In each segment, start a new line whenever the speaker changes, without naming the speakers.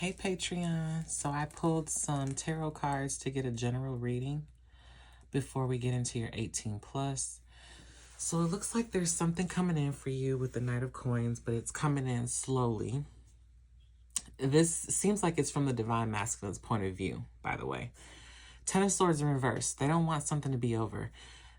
Hey Patreon, so I pulled some tarot cards to get a general reading before we get into your 18 plus. So it looks like there's something coming in for you with the Knight of Coins, but it's coming in slowly. This seems like it's from the Divine Masculine's point of view, by the way. Ten of Swords in reverse. They don't want something to be over.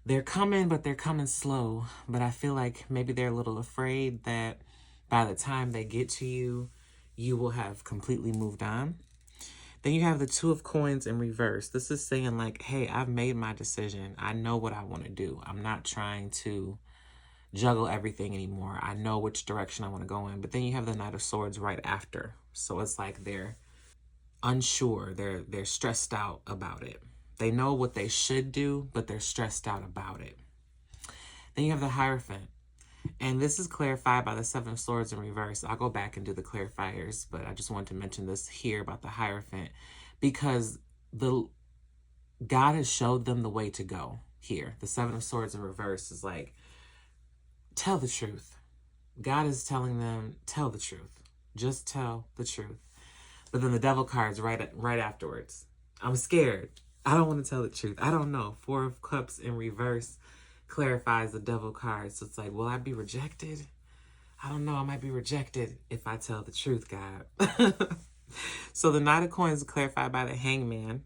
They're coming, but they're coming slow. But I feel like maybe they're a little afraid that by the time they get to you, you will have completely moved on. Then you have the Two of Coins in reverse. This is saying like, hey, I've made my decision. I know what I want to do. I'm not trying to juggle everything anymore. I know which direction I want to go in. But then you have the Knight of Swords right after. So it's like they're unsure. They're stressed out about it. They know what they should do, but they're stressed out about it. Then you have the Hierophant. And this is clarified by the Seven of Swords in reverse. I'll go back and do the clarifiers, but I just wanted to mention this here about the Hierophant because God has showed them the way to go here. The Seven of Swords in reverse is like, tell the truth. God is telling them, tell the truth. Just tell the truth. But then the Devil card's right afterwards. I'm scared. I don't want to tell the truth. I don't know. Four of Cups in reverse clarifies the Devil card. So it's like, will I be rejected? I don't know. I might be rejected if I tell the truth, God. So the Knight of Coins is clarified by the Hangman,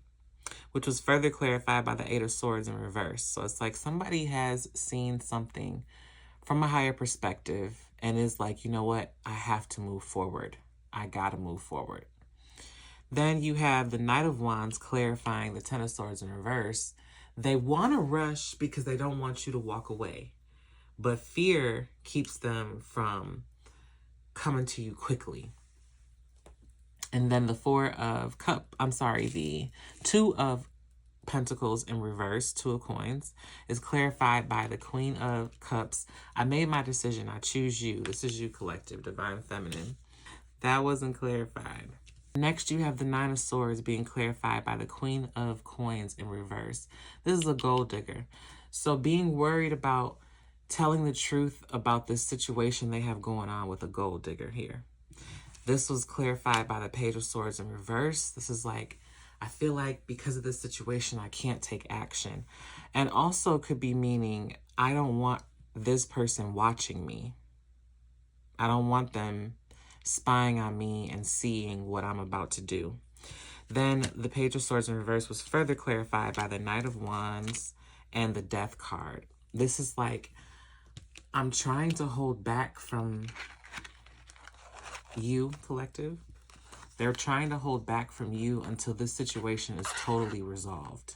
which was further clarified by the Eight of Swords in reverse. So it's like somebody has seen something from a higher perspective and is like, you know what? I have to move forward. I got to move forward. Then you have the Knight of Wands clarifying the Ten of Swords in reverse. They want to rush because they don't want you to walk away. But fear keeps them from coming to you quickly. And then the the Two of Pentacles in reverse, Two of Coins, is clarified by the Queen of Cups. I made my decision. I choose you. This is you, collective, Divine Feminine. That wasn't clarified. Next, you have the Nine of Swords being clarified by the Queen of Coins in reverse. This is a gold digger. So being worried about telling the truth about this situation they have going on with a gold digger here. This was clarified by the Page of Swords in reverse. This is like, I feel like because of this situation, I can't take action. And also could be meaning, I don't want this person watching me. I don't want them spying on me and seeing what I'm about to do. Then the Page of Swords in reverse was further clarified by the Knight of Wands and the Death card. This is like, I'm trying to hold back from you, collective. They're trying to hold back from you until this situation is totally resolved.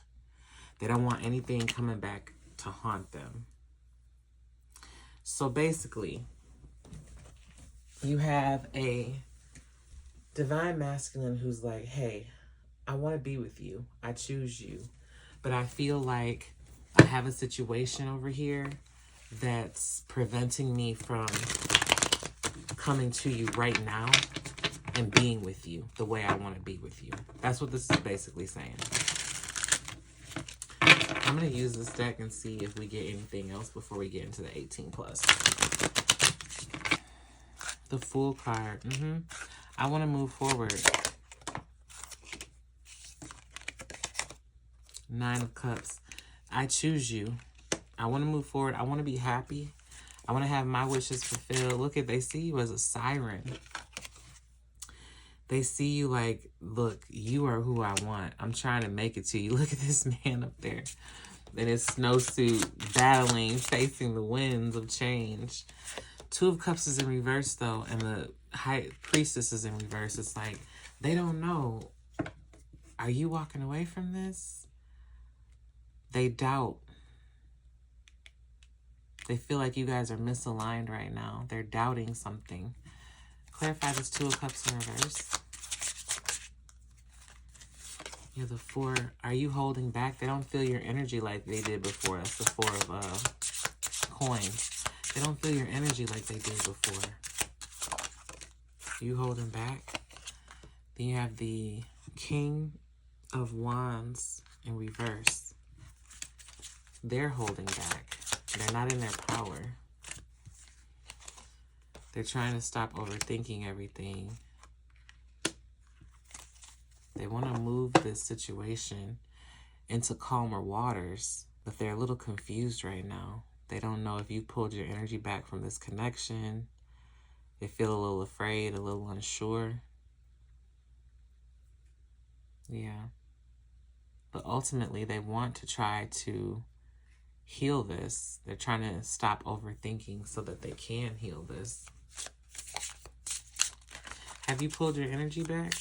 They don't want anything coming back to haunt them. So basically, you have a Divine Masculine who's like, hey, I want to be with you. I choose you. But I feel like I have a situation over here that's preventing me from coming to you right now and being with you the way I want to be with you. That's what this is basically saying. I'm going to use this deck and see if we get anything else before we get into the 18 plus. The Fool card. I want to move forward. Nine of Cups. I choose you. I want to move forward. I want to be happy. I want to have my wishes fulfilled. Look, they see you as a siren. They see you like, look, you are who I want. I'm trying to make it to you. Look at this man up there in his snowsuit, battling, facing the winds of change. Two of Cups is in reverse, though, and the High Priestess is in reverse. It's like, they don't know. Are you walking away from this? They doubt. They feel like you guys are misaligned right now. They're doubting something. Clarify this Two of Cups in reverse. You're the Four. Are you holding back? They don't feel your energy like they did before. That's the Four of Coins. They don't feel your energy like they did before. You holding back? Then you have the King of Wands in reverse. They're holding back. They're not in their power. They're trying to stop overthinking everything. They want to move this situation into calmer waters, but they're a little confused right now. They don't know if you pulled your energy back from this connection. They feel a little afraid, a little unsure. Yeah. But ultimately, they want to try to heal this. They're trying to stop overthinking so that they can heal this. Have you pulled your energy back?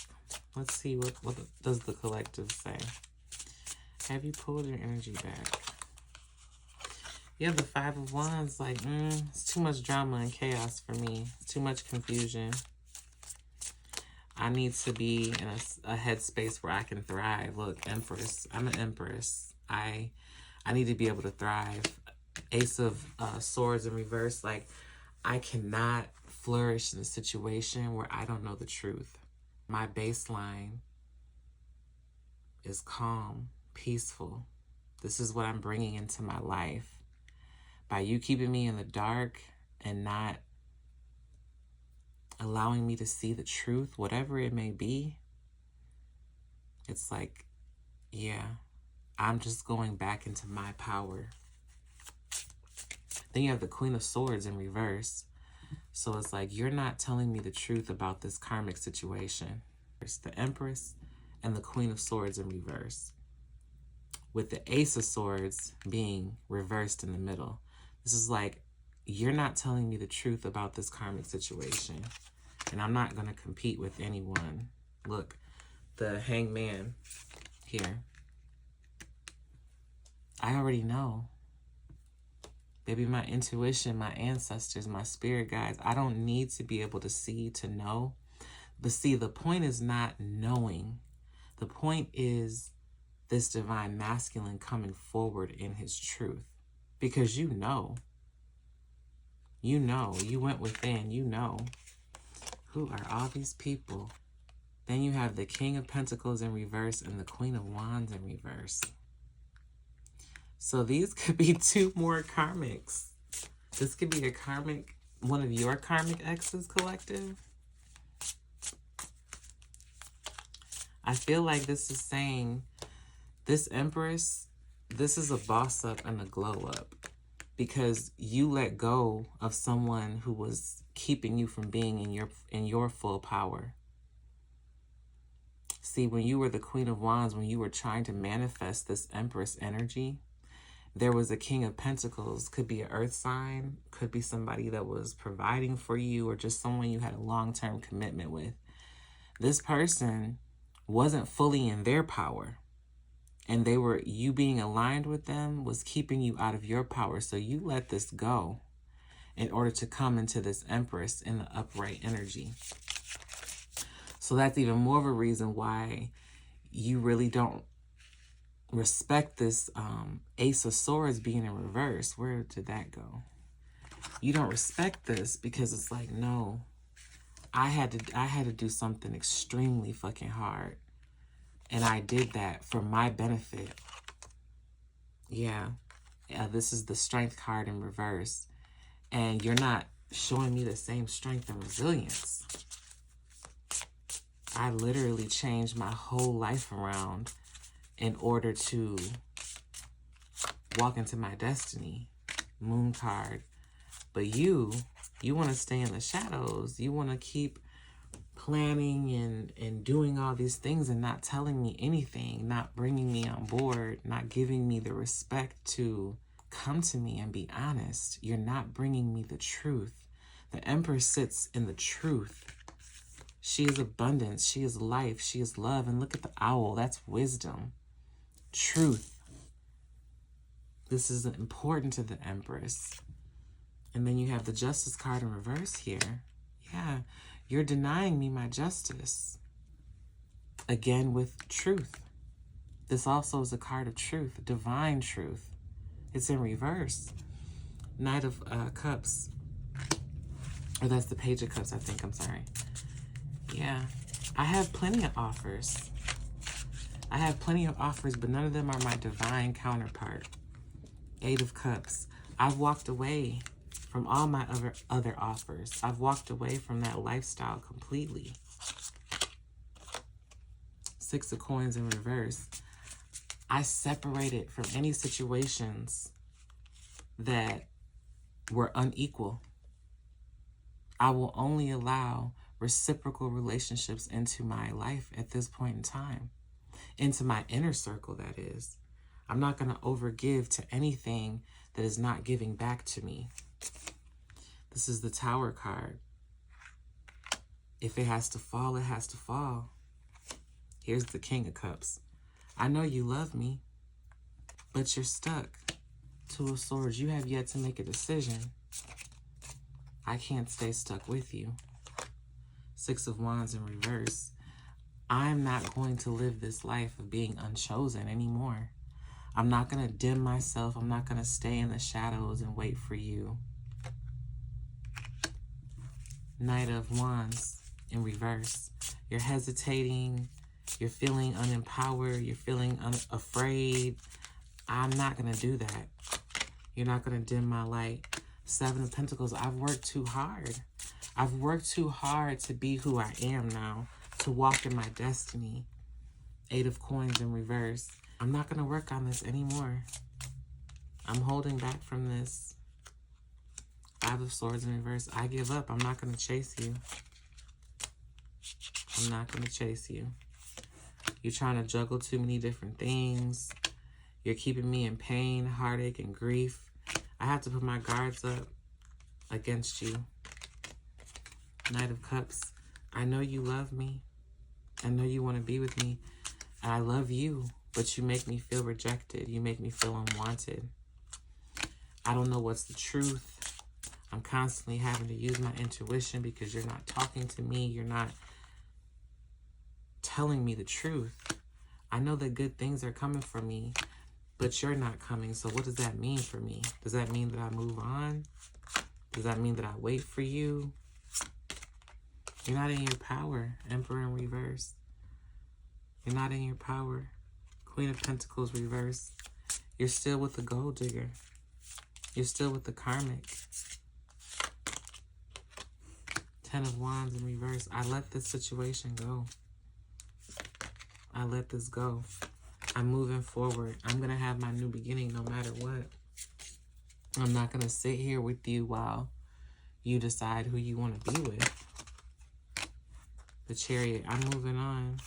Let's see, what does the collective say? Have you pulled your energy back? Yeah, the Five of Wands, like, it's too much drama and chaos for me. It's too much confusion. I need to be in a headspace where I can thrive. Look, Empress. I'm an Empress. I need to be able to thrive. Ace of Swords in reverse. Like, I cannot flourish in a situation where I don't know the truth. My baseline is calm, peaceful. This is what I'm bringing into my life. By you keeping me in the dark and not allowing me to see the truth, whatever it may be, it's like, yeah, I'm just going back into my power. Then you have the Queen of Swords in reverse. So it's like, you're not telling me the truth about this karmic situation. It's the Empress and the Queen of Swords in reverse, with the Ace of Swords being reversed in the middle. This is like, you're not telling me the truth about this karmic situation, and I'm not going to compete with anyone. Look, the Hangman here. I already know. Baby, my intuition, my ancestors, my spirit guides, I don't need to be able to see to know. But see, the point is not knowing. The point is this divine masculine coming forward in his truth. Because you know, you went within, you know. Who are all these people? Then you have the King of Pentacles in reverse and the Queen of Wands in reverse. So these could be two more karmics. This could be a karmic, one of your karmic exes, collective. I feel like this is saying, this Empress, this is a boss up and a glow up. Because you let go of someone who was keeping you from being in your full power. See, when you were the Queen of Wands, when you were trying to manifest this Empress energy, there was a King of Pentacles. Could be an earth sign, could be somebody that was providing for you, or just someone you had a long-term commitment with. This person wasn't fully in their power. And you being aligned with them was keeping you out of your power. So you let this go in order to come into this Empress in the upright energy. So that's even more of a reason why you really don't respect this Ace of Swords being in reverse. Where did that go? You don't respect this because it's like, no, I had to do something extremely fucking hard. And I did that for my benefit. Yeah. This is the Strength card in reverse. And you're not showing me the same strength and resilience. I literally changed my whole life around in order to walk into my destiny. Moon card. But you want to stay in the shadows. You want to keep planning and doing all these things and not telling me anything, not bringing me on board, not giving me the respect to come to me and be honest. You're not bringing me the truth. The Empress sits in the truth. She is abundance. She is life. She is love. And look at the owl. That's wisdom. Truth. This is important to the Empress. And then you have the Justice card in reverse here. Yeah. You're denying me my justice. Again, with truth. This also is a card of truth, divine truth. It's in reverse. Knight of Cups. Or that's the Page of Cups, I think. I'm sorry. Yeah. I have plenty of offers. I have plenty of offers, but none of them are my divine counterpart. Eight of Cups. I've walked away from all my other offers. I've walked away from that lifestyle completely. Six of Coins in reverse. I separated from any situations that were unequal. I will only allow reciprocal relationships into my life at this point in time. Into my inner circle, that is. I'm not going to overgive to anything that is not giving back to me. This is the Tower card. If it has to fall, it has to fall. Here's the King of Cups. I know you love me, but you're stuck. Two of Swords. You have yet to make a decision. I can't stay stuck with you. Six of Wands in reverse. I'm not going to live this life of being unchosen anymore. I'm not going to dim myself. I'm not going to stay in the shadows and wait for you. Knight of Wands in reverse. You're hesitating. You're feeling unempowered. You're feeling afraid. I'm not going to do that. You're not going to dim my light. Seven of Pentacles. I've worked too hard. I've worked too hard to be who I am now, to walk in my destiny. Eight of Coins in reverse. I'm not going to work on this anymore. I'm holding back from this. Five of Swords in reverse. I give up. I'm not going to chase you. I'm not going to chase you. You're trying to juggle too many different things. You're keeping me in pain, heartache, and grief. I have to put my guards up against you. Knight of Cups. I know you love me. I know you want to be with me. And I love you, but you make me feel rejected. You make me feel unwanted. I don't know what's the truth. I'm constantly having to use my intuition because you're not talking to me. You're not telling me the truth. I know that good things are coming for me, but you're not coming. So what does that mean for me? Does that mean that I move on? Does that mean that I wait for you? You're not in your power. Emperor in reverse. You're not in your power. Queen of Pentacles reverse. You're still with the gold digger. You're still with the karmic. Ten of Wands in reverse. I let this situation go. I let this go. I'm moving forward. I'm going to have my new beginning no matter what. I'm not going to sit here with you while you decide who you want to be with. The Chariot. I'm moving on.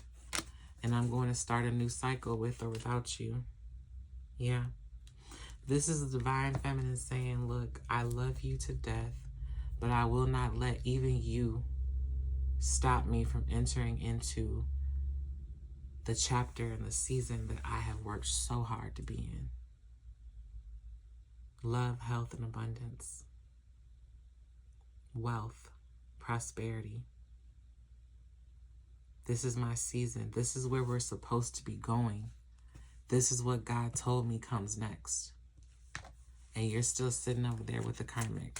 And I'm going to start a new cycle with or without you. Yeah. This is the Divine Feminine saying, look, I love you to death, but I will not let even you stop me from entering into the chapter and the season that I have worked so hard to be in. Love, health, and abundance. Wealth, prosperity. This is my season. This is where we're supposed to be going. This is what God told me comes next. And you're still sitting over there with the karmic.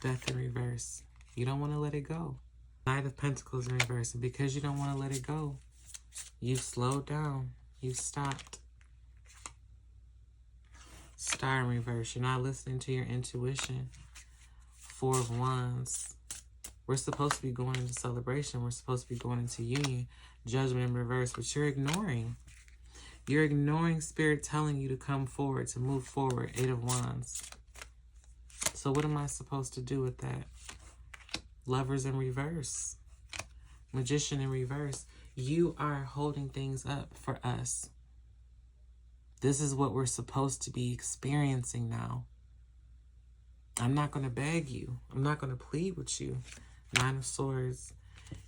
Death in reverse. You don't want to let it go. Knight of Pentacles in reverse. And because you don't want to let it go, you've slowed down. You've stopped. Star in reverse. You're not listening to your intuition. Four of Wands. We're supposed to be going into celebration. We're supposed to be going into union. Judgment in reverse. But you're ignoring. You're ignoring Spirit telling you to come forward, to move forward. Eight of Wands. So what am I supposed to do with that? Lovers in reverse. Magician in reverse. You are holding things up for us. This is what we're supposed to be experiencing now. I'm not going to beg you. I'm not going to plead with you. Nine of Swords.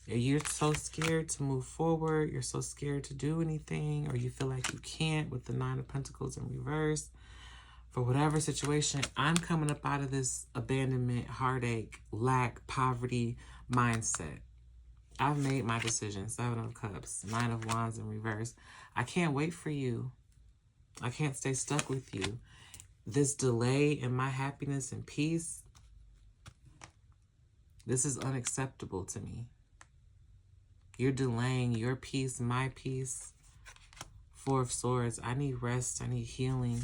You're so scared to move forward. You're so scared to do anything, or you feel like you can't with the Nine of Pentacles in reverse. For whatever situation, I'm coming up out of this abandonment, heartache, lack, poverty mindset. I've made my decision. Seven of Cups. Nine of Wands in reverse. I can't wait for you. I can't stay stuck with you. This delay in my happiness and peace, this is unacceptable to me. You're delaying your peace, my peace. Four of Swords. I need rest. I need healing.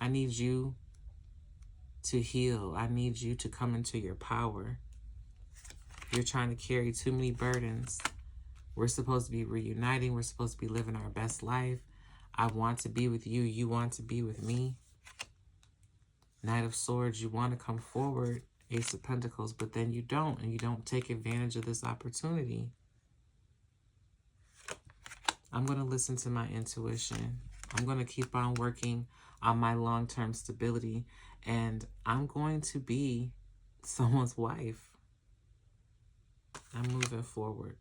I need you to heal. I need you to come into your power. You're trying to carry too many burdens. We're supposed to be reuniting. We're supposed to be living our best life. I want to be with you. You want to be with me. Knight of Swords, you want to come forward. Ace of Pentacles, but then you don't, and you don't take advantage of this opportunity. I'm going to listen to my intuition. I'm going to keep on working on my long-term stability, and I'm going to be someone's wife. I'm moving forward.